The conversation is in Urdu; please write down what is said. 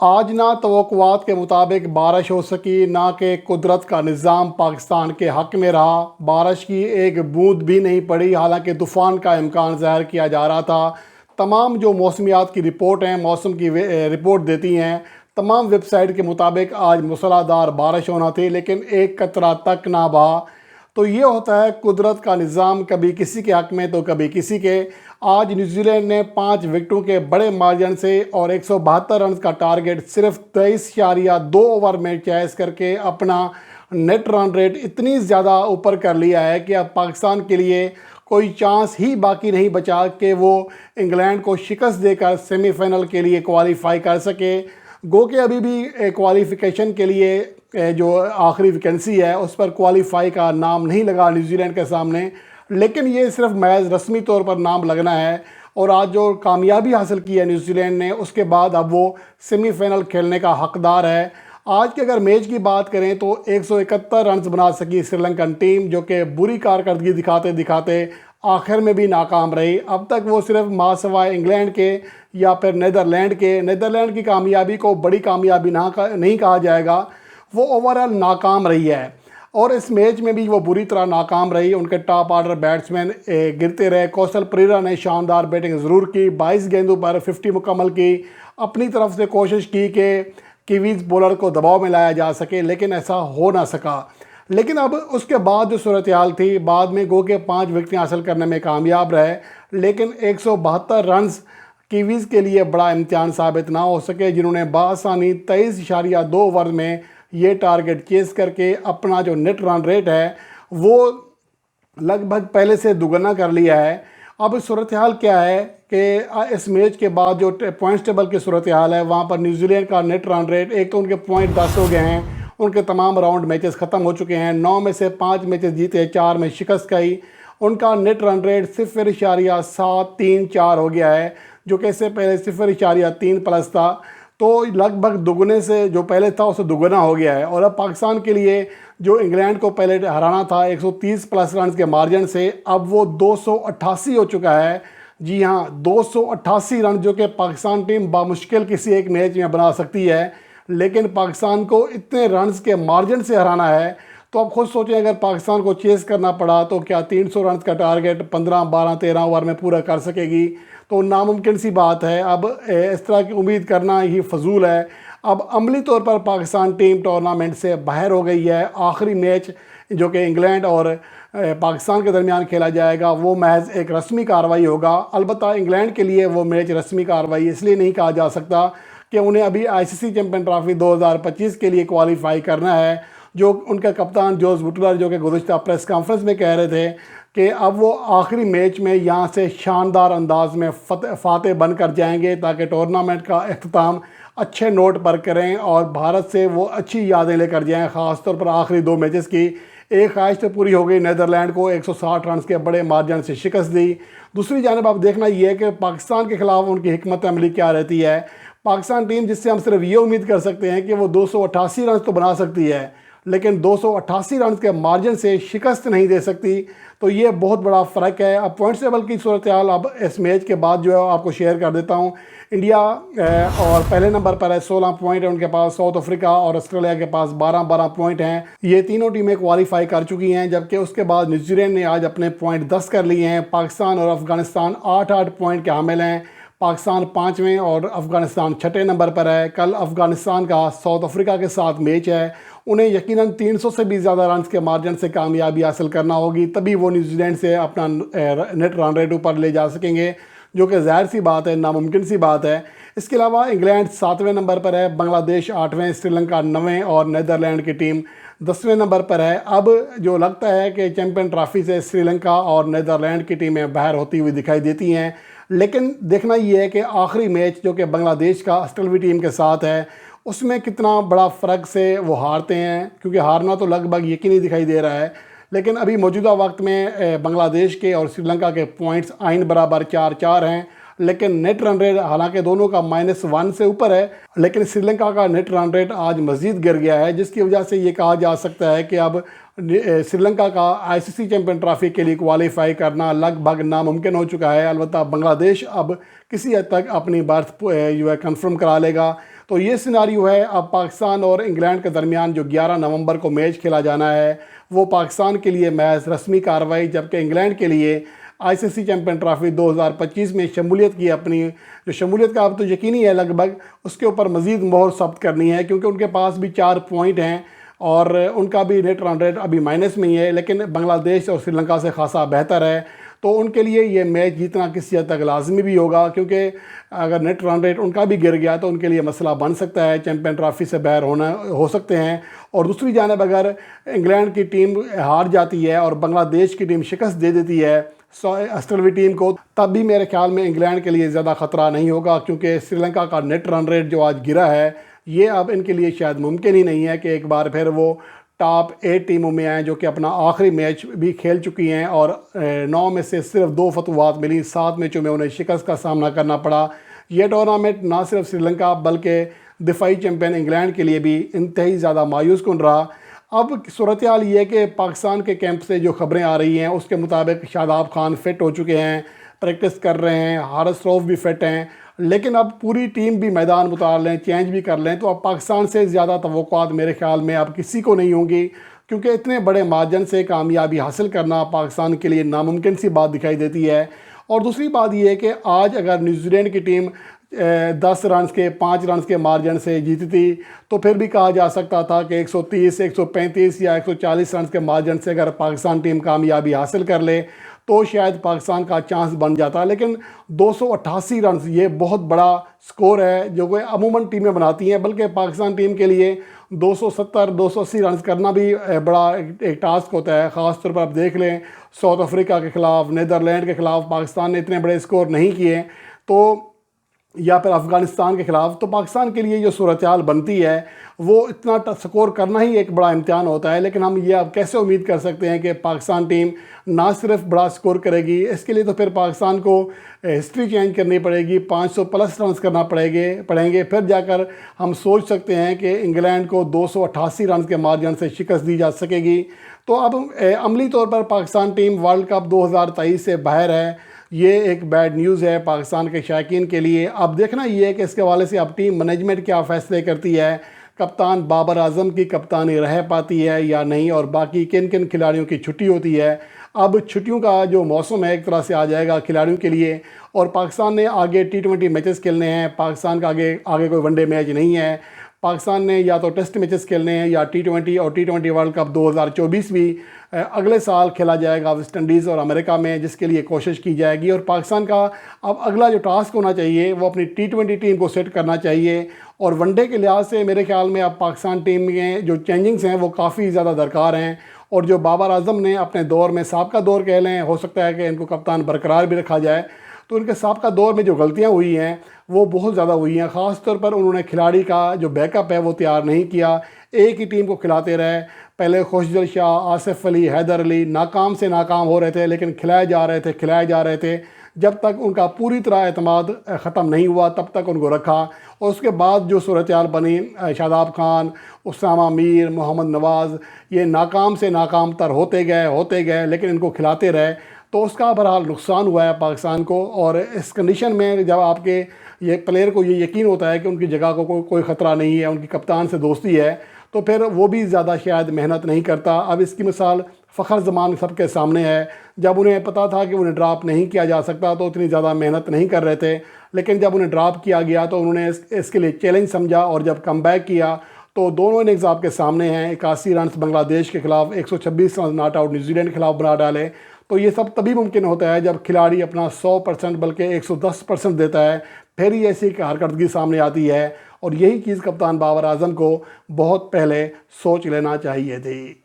آج نہ توقعات کے مطابق بارش ہو سکی نہ کہ قدرت کا نظام پاکستان کے حق میں رہا۔ بارش کی ایک بوند بھی نہیں پڑی، حالانکہ طوفان کا امکان ظاہر کیا جا رہا تھا۔ تمام جو موسمیات کی رپورٹ ہیں، موسم کی رپورٹ دیتی ہیں، تمام ویب سائٹ کے مطابق آج موسلا دھار بارش ہونا تھی، لیکن ایک قطرہ تک نہ بہا۔ تو یہ ہوتا ہے قدرت کا نظام، کبھی کسی کے حق میں تو کبھی کسی کے۔ آج نیوزی لینڈ نے 5 وکٹوں کے بڑے مارجن سے اور 172 رنز کا ٹارگٹ صرف 23.2 اوور میں چیز کر کے اپنا نیٹ رن ریٹ اتنی زیادہ اوپر کر لیا ہے کہ اب پاکستان کے لیے کوئی چانس ہی باقی نہیں بچا کہ وہ انگلینڈ کو شکست دے کر سیمی فائنل کے لیے کوالیفائی کر سکے۔ گو کہ ابھی بھی کوالیفیکیشن کے لیے جو آخری ویکنسی ہے اس پر کوالیفائی کا نام نہیں لگا نیوزی لینڈ کے سامنے، لیکن یہ صرف محض رسمی طور پر نام لگنا ہے۔ اور آج جو کامیابی حاصل کی ہے نیوزی لینڈ نے، اس کے بعد اب وہ سیمی فائنل کھیلنے کا حقدار ہے۔ آج کے اگر میچ کی بات کریں تو 171 رنز بنا سکی سری لنکن ٹیم، جو کہ بری کارکردگی دکھاتے دکھاتے آخر میں بھی ناکام رہی۔ اب تک وہ صرف ماں سوائے انگلینڈ کے یا پھر نیدرلینڈ کی کامیابی کو بڑی کامیابی نہیں کہا جائے گا، وہ اوورآل ناکام رہی ہے۔ اور اس میچ میں بھی وہ بری طرح ناکام رہی۔ ان کے ٹاپ آرڈر بیٹسمین گرتے رہے۔ کوسل پریرا نے شاندار بیٹنگ ضرور کی، 22 گیندوں پر 50 مکمل کی، اپنی طرف سے کوشش کی کہ کیویز بولر کو دباؤ میں لایا جا سکے، لیکن ایسا ہو نہ سکا۔ لیکن اب اس کے بعد جو صورتحال تھی، بعد میں گو کہ 5 وکٹیں حاصل کرنے میں کامیاب رہے، لیکن 172 رنز کیویز کے لیے بڑا امتحان ثابت نہ ہو سکے، جنہوں نے بآسانی 23.2 اوور میں یہ ٹارگٹ چیز کر کے اپنا جو نیٹ رن ریٹ ہے وہ لگ بھگ پہلے سے دوگنا کر لیا ہے۔ اب صورتحال کیا ہے کہ اس میچ کے بعد جو پوائنٹس ٹیبل کی صورتحال ہے، وہاں پر نیوزی لینڈ کا نیٹ رن ریٹ، ایک تو ان کے پوائنٹ 10 ہو گئے ہیں، ان کے تمام راؤنڈ میچز ختم ہو چکے ہیں، 9 میں سے 5 میچز جیتے، 4 میں شکست کھائی۔ ان کا نیٹ رن ریٹ 0.734 ہو گیا ہے، جو کہ اس سے پہلے 0.3 پلس تھا۔ تو لگ بھگ دوگنے سے جو پہلے تھا اسے دوگنا ہو گیا ہے۔ اور اب پاکستان کے لیے جو انگلینڈ کو پہلے ہرانا تھا 130 پلس رنز کے مارجن سے، اب وہ 288 ہو چکا ہے۔ جی ہاں، 288 رن، جو کہ پاکستان ٹیم بامشکل کسی ایک میچ میں بنا سکتی ہے، لیکن پاکستان کو اتنے رنز کے مارجن سے ہرانا ہے۔ تو اب خود سوچیں، اگر پاکستان کو چیز کرنا پڑا تو کیا 300 رنز کا ٹارگٹ 15، 12، 13 اوور میں پورا کر سکے گی؟ تو ناممکن سی بات ہے۔ اب اس طرح کی امید کرنا ہی فضول ہے۔ اب عملی طور پر پاکستان ٹیم ٹورنامنٹ سے باہر ہو گئی ہے۔ آخری میچ جو کہ انگلینڈ اور پاکستان کے درمیان کھیلا جائے گا، وہ محض ایک رسمی کارروائی ہوگا۔ البتہ انگلینڈ کے لیے وہ میچ رسمی کارروائی اس لیے نہیں کہا جا سکتا کہ انہیں ابھی ICC چیمپئن ٹرافی 2025 کے لیے کوالیفائی کرنا ہے، جو ان کا کپتان جوز بٹلر جو کہ گزشتہ پریس کانفرنس میں کہہ رہے تھے کہ اب وہ آخری میچ میں یہاں سے شاندار انداز میں فاتح بن کر جائیں گے، تاکہ ٹورنامنٹ کا اختتام اچھے نوٹ پر کریں اور بھارت سے وہ اچھی یادیں لے کر جائیں، خاص طور پر آخری 2 میچز کی۔ ایک خواہش تو پوری ہو گئی، نیدرلینڈ کو 160 رنز کے بڑے مارجن سے شکست دی۔ دوسری جانب آپ دیکھنا یہ ہے کہ پاکستان کے خلاف ان کی حکمت عملی کیا رہتی ہے۔ پاکستان ٹیم جس سے ہم صرف یہ امید کر سکتے ہیں کہ وہ 288 رنز تو بنا سکتی ہے، لیکن 288 رنز کے مارجن سے شکست نہیں دے سکتی، تو یہ بہت بڑا فرق ہے۔ اب پوائنٹس ٹیبل کی صورتحال اب اس میچ کے بعد جو ہے آپ کو شیئر کر دیتا ہوں۔ انڈیا اور پہلے نمبر پر ہے، 16 پوائنٹ ہے ان کے پاس۔ ساؤتھ افریقہ اور آسٹریلیا کے پاس 12 پوائنٹ ہیں۔ یہ تینوں ٹیمیں کوالیفائی کر چکی ہیں، جبکہ اس کے بعد نیوزی لینڈ نے آج اپنے پوائنٹ 10 کر لیے ہیں۔ پاکستان اور افغانستان 8 پوائنٹ کے حامل ہیں۔ پاکستان 5ویں اور افغانستان 6 نمبر پر ہے۔ کل افغانستان کا ساؤتھ افریقہ کے ساتھ میچ ہے، انہیں یقیناً 300 سے بھی زیادہ رنز کے مارجن سے کامیابی حاصل کرنا ہوگی، تبھی وہ نیوزی لینڈ سے اپنا نیٹ رن ریٹ اوپر لے جا سکیں گے، جو کہ ظاہر سی بات ہے، ناممکن سی بات ہے۔ اس کے علاوہ انگلینڈ 7ویں نمبر پر ہے، بنگلہ دیش 8ویں، سری لنکا 9ویں اور نیدرلینڈ کی ٹیم 10ویں نمبر پر ہے۔ اب جو لگتا ہے کہ چیمپئن ٹرافی سے سری لنکا اور نیدرلینڈ کی ٹیمیں باہر ہوتی ہوئی دکھائی دیتی ہیں، لیکن دیکھنا یہ ہے کہ آخری میچ جو کہ بنگلہ دیش کا آسٹریلوی ٹیم کے ساتھ ہے، اس میں کتنا بڑا فرق سے وہ ہارتے ہیں، کیونکہ ہارنا تو لگ بھگ یقینی دکھائی دے رہا ہے۔ لیکن ابھی موجودہ وقت میں بنگلہ دیش کے اور سری لنکا کے پوائنٹس آئین برابر 4 ہیں، لیکن نیٹ رن ریٹ حالانکہ دونوں کا -1 سے اوپر ہے، لیکن سری لنکا کا نیٹ رن ریٹ آج مزید گر گیا ہے، جس کی وجہ سے یہ کہا جا سکتا ہے کہ اب سری لنکا کا ICC چیمپئن ٹرافی کے لیے کوالیفائی کرنا لگ بھگ ناممکن ہو چکا ہے۔ البتہ بنگلہ دیش اب کسی حد تک اپنی برتھ جو ہے کنفرم کرا لے گا۔ تو یہ سیناریو ہے. اب پاکستان اور انگلینڈ کے درمیان جو 11 نومبر کو میچ کھیلا جانا ہے وہ پاکستان کے لیے محض رسمی کارروائی، جبکہ انگلینڈ کے لیے آئی سی سی چیمپئن ٹرافی 2025 میں شمولیت کی اپنی جو شمولیت کا اب تو یقینی ہے لگ بھگ، اس کے اوپر مزید مہر ثبت کرنی ہے، کیونکہ ان کے پاس بھی 4 پوائنٹ ہیں اور ان کا بھی نیٹ رن ریٹ ابھی مائنس میں ہی ہے، لیکن بنگلہ دیش اور سری لنکا سے خاصا بہتر ہے. تو ان کے لیے یہ میچ جیتنا کسی حد تک لازمی بھی ہوگا، کیونکہ اگر نیٹ رن ریٹ ان کا بھی گر گیا تو ان کے لیے مسئلہ بن سکتا ہے، چیمپئن ٹرافی سے باہر ہو سکتے ہیں. اور دوسری جانب اگر انگلینڈ کی ٹیم ہار جاتی ہے اور بنگلہ دیش کی ٹیم شکست دے دیتی ہے آسٹریلوی ٹیم کو، تب بھی میرے خیال میں انگلینڈ کے لیے زیادہ خطرہ نہیں ہوگا، کیونکہ سری لنکا کا نیٹ رن ریٹ جو آج گرا ہے یہ اب ان کے لیے شاید ممکن ہی نہیں ہے کہ ایک بار پھر وہ ٹاپ 8 ٹیموں میں آئیں، جو کہ اپنا آخری میچ بھی کھیل چکی ہیں اور 9 میں سے صرف 2 فتوحات ملی، 7 میچوں میں انہیں شکست کا سامنا کرنا پڑا. یہ ٹورنامنٹ نہ صرف سری لنکا بلکہ دفاعی چیمپئن انگلینڈ کے لیے بھی انتہائی زیادہ مایوس کن رہا. اب صورتحال یہ ہے کہ پاکستان کے کیمپ سے جو خبریں آ رہی ہیں اس کے مطابق شاداب خان فٹ ہو چکے ہیں، پریکٹس کر رہے ہیں، حارث روف بھی فٹ ہیں، لیکن اب پوری ٹیم بھی میدان اتار لیں، چینج بھی کر لیں تو اب پاکستان سے زیادہ توقعات میرے خیال میں اب کسی کو نہیں ہوں گی، کیونکہ اتنے بڑے مارجن سے کامیابی حاصل کرنا پاکستان کے لیے ناممکن سی بات دکھائی دیتی ہے. اور دوسری بات یہ ہے کہ آج اگر نیوزی لینڈ کی ٹیم 10 رنز کے 5 رنز کے مارجن سے جیتی تو پھر بھی کہا جا سکتا تھا کہ 130 135 یا 140 رنز کے مارجن سے اگر پاکستان ٹیم کامیابی حاصل کر لے تو شاید پاکستان کا چانس بن جاتا، لیکن 288 رنز یہ بہت بڑا سکور ہے جو کہ عموماً ٹیمیں بناتی ہیں، بلکہ پاکستان ٹیم کے لیے 270 280 رنز کرنا بھی بڑا ایک ٹاسک ہوتا ہے. خاص طور پر آپ دیکھ لیں ساؤتھ افریقہ کے خلاف، نیدرلینڈ کے خلاف پاکستان نے اتنے بڑے سکور نہیں کیے، تو یا پھر افغانستان کے خلاف. تو پاکستان کے لیے جو صورتحال بنتی ہے وہ اتنا سکور کرنا ہی ایک بڑا امتحان ہوتا ہے، لیکن ہم یہ اب کیسے امید کر سکتے ہیں کہ پاکستان ٹیم نہ صرف بڑا سکور کرے گی، اس کے لیے تو پھر پاکستان کو ہسٹری چینج کرنی پڑے گی، 500 پلس رنز کرنا پڑیں گے، پھر جا کر ہم سوچ سکتے ہیں کہ انگلینڈ کو 288 رنز کے مارجن سے شکست دی جا سکے گی. تو اب عملی طور پر پاکستان ٹیم ورلڈ کپ 2023 سے باہر ہے. یہ ایک بیڈ نیوز ہے پاکستان کے شائقین کے لیے. اب دیکھنا یہ ہے کہ اس کے حوالے سے اب ٹیم مینجمنٹ کیا فیصلے کرتی ہے، کپتان بابر اعظم کی کپتانی رہ پاتی ہے یا نہیں، اور باقی کن کن کھلاڑیوں کی چھٹی ہوتی ہے. اب چھٹیوں کا جو موسم ہے ایک طرح سے آ جائے گا کھلاڑیوں کے لیے، اور پاکستان نے آگے T20 میچز کھیلنے ہیں. پاکستان کا آگے کوئی ون ڈے میچ نہیں ہے. پاکستان نے یا تو ٹیسٹ میچز کھیلنے ہیں یا T20، اور T20 ورلڈ کپ 2024 بھی اگلے سال کھیلا جائے گا ویسٹ انڈیز اور امریکہ میں، جس کے لیے کوشش کی جائے گی. اور پاکستان کا اب اگلا جو ٹاسک ہونا چاہیے وہ اپنی T20 ٹیم کو سیٹ کرنا چاہیے. اور ون ڈے کے لحاظ سے میرے خیال میں اب پاکستان ٹیم میں جو چینجنگز ہیں وہ کافی زیادہ درکار ہیں، اور جو بابر اعظم نے اپنے دور میں سابقہ دور کہہ لیں، ہو سکتا ہے کہ ان کو کپتان برقرار بھی رکھا جائے، تو ان کے سابقہ دور میں جو غلطیاں ہوئی ہیں وہ بہت زیادہ ہوئی ہیں. خاص طور پر انہوں نے کھلاڑی کا جو بیک اپ ہے وہ تیار نہیں کیا، ایک ہی ٹیم کو کھلاتے رہے. پہلے خوشدل شاہ، آصف علی، حیدر علی ناکام سے ناکام ہو رہے تھے، لیکن کھلائے جا رہے تھے. جب تک ان کا پوری طرح اعتماد ختم نہیں ہوا تب تک ان کو رکھا. اور اس کے بعد جو صورتحال بنی، شاداب خان، اسامہ میر، محمد نواز، یہ ناکام سے ناکام تر ہوتے گئے، لیکن ان کو کھلاتے رہے، تو اس کا بہرحال نقصان ہوا ہے پاکستان کو. اور اس کنڈیشن میں جب آپ کے یہ پلیئر کو یہ یقین ہوتا ہے کہ ان کی جگہ کو کوئی خطرہ نہیں ہے، ان کی کپتان سے دوستی ہے، تو پھر وہ بھی زیادہ شاید محنت نہیں کرتا. اب اس کی مثال فخر زمان سب کے سامنے ہے. جب انہیں پتا تھا کہ انہیں ڈراپ نہیں کیا جا سکتا تو اتنی زیادہ محنت نہیں کر رہے تھے، لیکن جب انہیں ڈراپ کیا گیا تو انہوں نے اس کے لیے چیلنج سمجھا، اور جب کم بیک کیا تو دونوں اننگز آپ کے سامنے ہیں. 81 رنز بنگلہ دیش کے خلاف، 126 runs not out New Zealand کے خلاف بنا ڈالے. تو یہ سب تبھی ممکن ہوتا ہے جب کھلاڑی اپنا 100% بلکہ 110% دیتا ہے، پھر ہی ایسی کارکردگی سامنے آتی ہے. اور یہی چیز کپتان بابر اعظم کو بہت پہلے سوچ لینا چاہیے تھی.